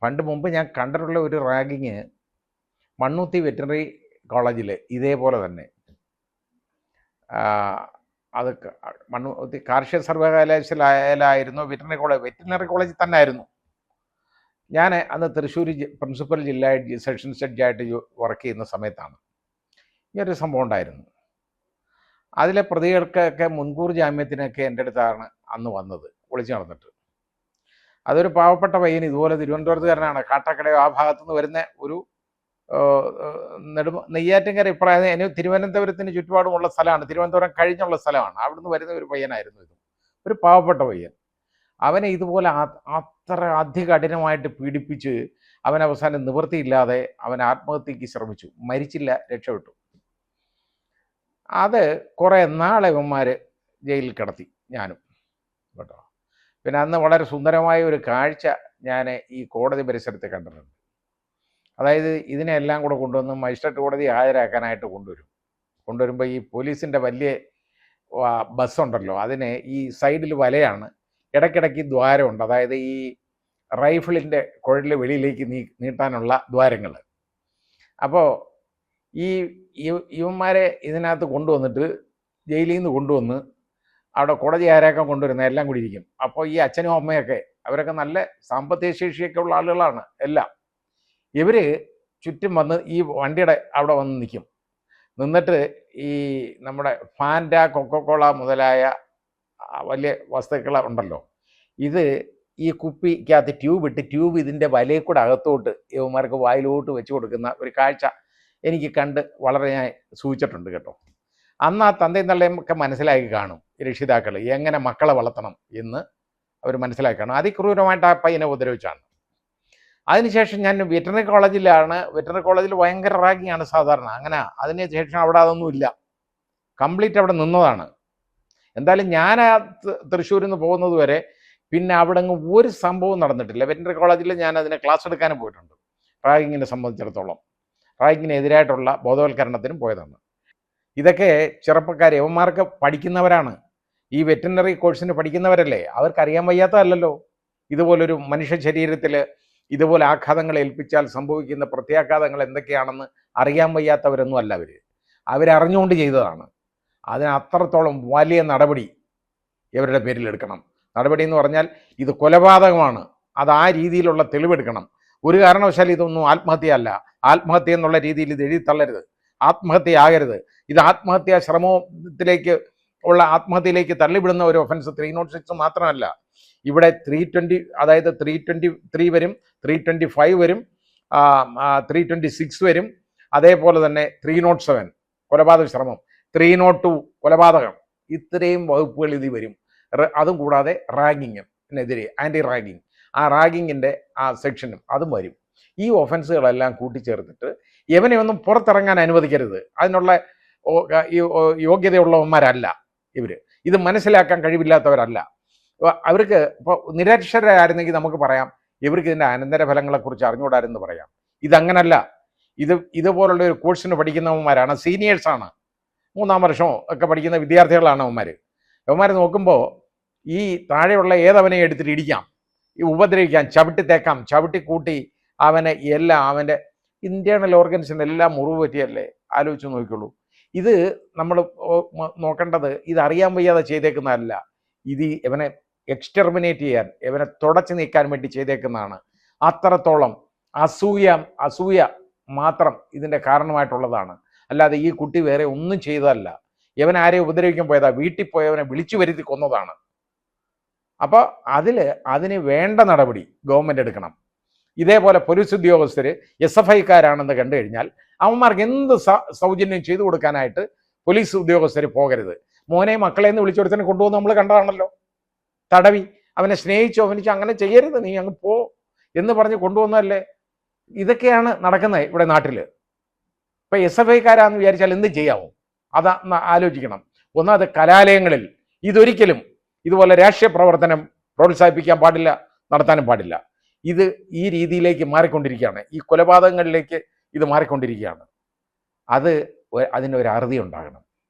പണ്ട് മുമ്പ് ഞാൻ കണ്ടിട്ടുള്ള ഒരു റാഗിങ് മണ്ണുത്തി വെറ്റിനറി കോളേജിൽ ഇതേപോലെ തന്നെ. അത് മണ്ണുത്തി കാർഷിക സർവകലാശാലയിലായിരുന്നു, വെറ്റിനറി കോളേജിൽ തന്നെ ആയിരുന്നു. ഞാൻ അന്ന് തൃശ്ശൂർ പ്രിൻസിപ്പൽ ജില്ലാ സെഷൻസ് ജഡ്ജായിട്ട് വർക്ക് ചെയ്യുന്ന സമയത്താണ് ഇങ്ങനൊരു സംഭവം ഉണ്ടായിരുന്നു. അതിലെ പ്രതികൾക്കൊക്കെ മുൻകൂർ ജാമ്യത്തിനൊക്കെ എൻ്റെ അടുത്താണ് അന്ന് വന്നത്, ഒളിച്ചു നടന്നിട്ട്. അതൊരു പാവപ്പെട്ട പയ്യൻ, ഇതുപോലെ തിരുവനന്തപുരത്തുകാരനാണ്, കാട്ടാക്കടയോ ആ ഭാഗത്തുനിന്ന് വരുന്ന ഒരു നെയ്യാറ്റിൻകര ഇപ്രായം തിരുവനന്തപുരത്തിന് ചുറ്റുപാടുമുള്ള സ്ഥലമാണ്, തിരുവനന്തപുരം കഴിഞ്ഞുള്ള സ്ഥലമാണ്. അവിടുന്ന് വരുന്ന ഒരു പയ്യനായിരുന്നു ഇത്, ഒരു പാവപ്പെട്ട പയ്യൻ. അവനെ ഇതുപോലെ അത്ര അതികഠിനമായിട്ട് പീഡിപ്പിച്ച് അവൻ അവസാനം നിവൃത്തിയില്ലാതെ അവൻ ആത്മഹത്യക്ക് ശ്രമിച്ചു. മരിച്ചില്ല, രക്ഷപ്പെട്ടു. അത് കുറേ നാളെ ഇവന്മാർ ജയിലിൽ കിടത്തി, ഞാനും കേട്ടോ. പിന്നെ അന്ന് വളരെ സുന്ദരമായ ഒരു കാഴ്ച ഞാൻ ഈ കോടതി പരിസരത്ത് കണ്ടിട്ടുണ്ട്. അതായത് ഇതിനെല്ലാം കൂടെ കൊണ്ടുവന്ന് മജിസ്ട്രേറ്റ് കോടതി ഹാജരാക്കാനായിട്ട് കൊണ്ടുവരുമ്പോൾ ഈ പോലീസിൻ്റെ വലിയ ബസ്സുണ്ടല്ലോ, അതിന് ഈ സൈഡിൽ വലയാണ്, ഇടയ്ക്കിടയ്ക്ക് ദ്വാരമുണ്ട്. അതായത് ഈ റൈഫിളിൻ്റെ കുഴൽ വെളിയിലേക്ക് നീട്ടാനുള്ള ദ്വാരങ്ങൾ. അപ്പോൾ ഇവന്മാരെ ഇതിനകത്ത് കൊണ്ടുവന്നിട്ട് ജയിലിൽ നിന്ന് കൊണ്ടുവന്ന് അവിടെ കോടതി ഹാജരാക്കാൻ കൊണ്ടുവരുന്ന എല്ലാം കൂടി ഇരിക്കും. അപ്പോൾ ഈ അച്ഛനും അമ്മയൊക്കെ അവരൊക്കെ നല്ല സാമ്പത്തിക ശേഷിയൊക്കെ ഉള്ള ആളുകളാണ് എല്ലാം. ഇവർ ചുറ്റും വന്ന് ഈ വണ്ടിയുടെ അവിടെ വന്ന് നിന്നിട്ട് ഈ നമ്മുടെ ഫാൻറ്റ, കൊക്കക്കോള മുതലായ വലിയ വസ്തുക്കൾ ഉണ്ടല്ലോ, ഇത് ഈ കുപ്പിക്കകത്ത് ട്യൂബ് ഇതിൻ്റെ വലയിൽ കൂടെ അകത്തോട്ട് ഇവന്മാർക്ക് വായിലോട്ട് വെച്ച് കൊടുക്കുന്ന ഒരു കാഴ്ച എനിക്ക് കണ്ട് വളരെ ഞാൻ സൂചിച്ചിട്ടുണ്ട് കേട്ടോ. അന്ന് ആ തന്തയും തള്ളയും ഒക്കെ മനസ്സിലാക്കി കാണും, രക്ഷിതാക്കൾ എങ്ങനെ മക്കളെ വളർത്തണം എന്ന് അവർ മനസ്സിലാക്കി കാണും. അതിക്രൂരമായിട്ട് ആ പയ്യനെ ഉപദ്രവിച്ചാണ്. അതിനുശേഷം ഞാൻ വെറ്റിനറി കോളേജിൽ ഭയങ്കര റാഗിങ് ആണ് സാധാരണ. അങ്ങനെ അതിന് ശേഷം അവിടെ അതൊന്നുമില്ല, കംപ്ലീറ്റ് അവിടെ നിന്നതാണ്. എന്തായാലും ഞാൻ ആ തൃശ്ശൂരിൽ നിന്ന് പോകുന്നത് വരെ പിന്നെ അവിടെ അങ്ങ് ഒരു സംഭവം നടന്നിട്ടില്ല. വെറ്റിനറി കോളേജിൽ ഞാൻ അതിനെ ക്ലാസ് എടുക്കാനും പോയിട്ടുണ്ട്, റാഗിങ്ങിനെ സംബന്ധിച്ചിടത്തോളം. റാഗിങ്ങിനെതിരായിട്ടുള്ള ബോധവൽക്കരണത്തിനും പോയതാണ്. ഇതൊക്കെ ചെറുപ്പക്കാർ യവന്മാർക്ക് പഠിക്കുന്നവരാണ്, ഈ വെറ്റിനറി കോഴ്സിന് പഠിക്കുന്നവരല്ലേ, അവർക്കറിയാൻ വയ്യാത്തതല്ലല്ലോ. ഇതുപോലൊരു മനുഷ്യ ശരീരത്തിൽ ഇതുപോലെ ആഘാതങ്ങൾ ഏൽപ്പിച്ചാൽ സംഭവിക്കുന്ന പ്രത്യാഘാതങ്ങൾ എന്തൊക്കെയാണെന്ന് അറിയാൻ വയ്യാത്തവരൊന്നും അല്ല അവരറിഞ്ഞുകൊണ്ട് ചെയ്തതാണ്. അതിന് അത്രത്തോളം വലിയ നടപടി ഇവരുടെ പേരിൽ എടുക്കണം. നടപടി എന്ന് പറഞ്ഞാൽ ഇത് കൊലപാതകമാണ്, അത് ആ രീതിയിലുള്ള തെളിവെടുക്കണം. ഒരു കാരണവശാൽ ഇതൊന്നും ആത്മഹത്യയല്ല, ആത്മഹത്യ എന്നുള്ള രീതിയിൽ ഇത് എഴുതി തള്ളരുത്, ആത്മഹത്യയാകരുത്. ഇത് ആത്മഹത്യാ ആത്മഹത്യയിലേക്ക് തള്ളിവിടുന്ന ഒരു ഒഫൻസ് 306 മാത്രമല്ല, ഇവിടെ 320, അതായത് 323 വരും, 325 വരും, 326 വരും. അതേപോലെ തന്നെ 307 കൊലപാതക ശ്രമം, 302 കൊലപാതകം, ഇത്രയും വകുപ്പുകൾ ഇതിൽ വരും. അതും കൂടാതെ റാഗിങ്ങിനെതിരെ ആൻറ്റി റാഗിങ്, ആ റാഗിങ്ങിൻ്റെ ആ സെക്ഷനും അതും വരും. ഈ ഒഫൻസുകളെല്ലാം കൂട്ടിച്ചേർത്തിട്ട് ഇവനെ ഒന്നും പുറത്തിറങ്ങാൻ അനുവദിക്കരുത്. അതിനുള്ള യോഗ്യതയുള്ളവന്മാരല്ല ഇവർ, ഇത് മനസ്സിലാക്കാൻ കഴിവില്ലാത്തവരല്ല. അവർക്ക് ഇപ്പോൾ നിരക്ഷരരായിരുന്നെങ്കിൽ നമുക്ക് പറയാം ഇവർക്ക് ഇതിൻ്റെ അനന്തരഫലങ്ങളെക്കുറിച്ച് അറിഞ്ഞുകൂടാരെന്ന് പറയാം. ഇതങ്ങനല്ല. ഇതുപോലുള്ള ഒരു കോഴ്സിന് പഠിക്കുന്നവന്മാരാണ്, സീനിയേഴ്സാണ്, 3-ാം വർഷമോ ഒക്കെ പഠിക്കുന്ന വിദ്യാർത്ഥികളാണ് അവന്മാർ നോക്കുമ്പോൾ ഈ താഴെയുള്ള ഏതവനെ എടുത്തിട്ട് ഇടിക്കാം, ഈ ഉപദ്രവിക്കാം, ചവിട്ടിത്തേക്കാം, ചവിട്ടിക്കൂട്ടി അവനെ എല്ലാം അവൻ്റെ ഇൻറ്റേർണൽ ഓർഗൻസിൻ്റെ എല്ലാം മുറിവ് പറ്റിയല്ലേ. ആലോചിച്ച് നോക്കിക്കോളൂ. ഇത് നമ്മൾ നോക്കേണ്ടത് ഇത് വയ്യാതെ ചെയ്തേക്കുന്നതല്ല, ഇത് ഇവനെ എക്സ്റ്റർമിനേറ്റ് ചെയ്യാൻ, ഇവനെ തുടച്ചു നീക്കാൻ വേണ്ടി ചെയ്തേക്കുന്നതാണ്. അത്രത്തോളം അസൂയ മാത്രം ഇതിൻ്റെ കാരണമായിട്ടുള്ളതാണ്. അല്ലാതെ ഈ കുട്ടി വേറെ ഒന്നും ചെയ്തതല്ല. ഇവൻ ആരെയും ഉപദ്രവിക്കാൻ പോയതാ, വീട്ടിൽ പോയവനെ വിളിച്ചു വരുത്തി കൊന്നതാണ്. അപ്പോൾ അതിന് വേണ്ട നടപടി ഗവൺമെൻറ് എടുക്കണം. ഇതേപോലെ പോലീസ് ഉദ്യോഗസ്ഥർ SFIക്കാരാണെന്ന് കണ്ടു കഴിഞ്ഞാൽ അവന്മാർക്ക് എന്ത് സൗജന്യം ചെയ്തു കൊടുക്കാനായിട്ട് പോലീസ് ഉദ്യോഗസ്ഥർ പോകരുത്. മോനെ മക്കളെ എന്ന് വിളിച്ചൊരുത്തനെ കൊണ്ടുപോകുന്ന നമ്മൾ കണ്ടതാണല്ലോ, തടവി അവനെ സ്നേഹിച്ചു അവനിച്ച് അങ്ങനെ ചെയ്യരുത്, നീ അങ്ങ് പോ എന്ന് പറഞ്ഞ് കൊണ്ടുപോകുന്നതല്ലേ. ഇതൊക്കെയാണ് നടക്കുന്നത് ഇവിടെ നാട്ടിൽ. ഇപ്പം SFIക്കാരാന്ന് വിചാരിച്ചാൽ എന്ത് ചെയ്യാമോ, അത് ആലോചിക്കണം. ഒന്നാമത് കലാലയങ്ങളിൽ ഇതൊരിക്കലും ഇതുപോലെ രാഷ്ട്രീയ പ്രവർത്തനം പ്രോത്സാഹിപ്പിക്കാൻ പാടില്ല, നടത്താനും പാടില്ല. ഇത് ഈ രീതിയിലേക്ക് മാറിക്കൊണ്ടിരിക്കുകയാണ്, ഈ കൊലപാതകങ്ങളിലേക്ക് ഇത് മാറിക്കൊണ്ടിരിക്കുകയാണ്. അതിനൊരു അറുതി ഉണ്ടാകണം.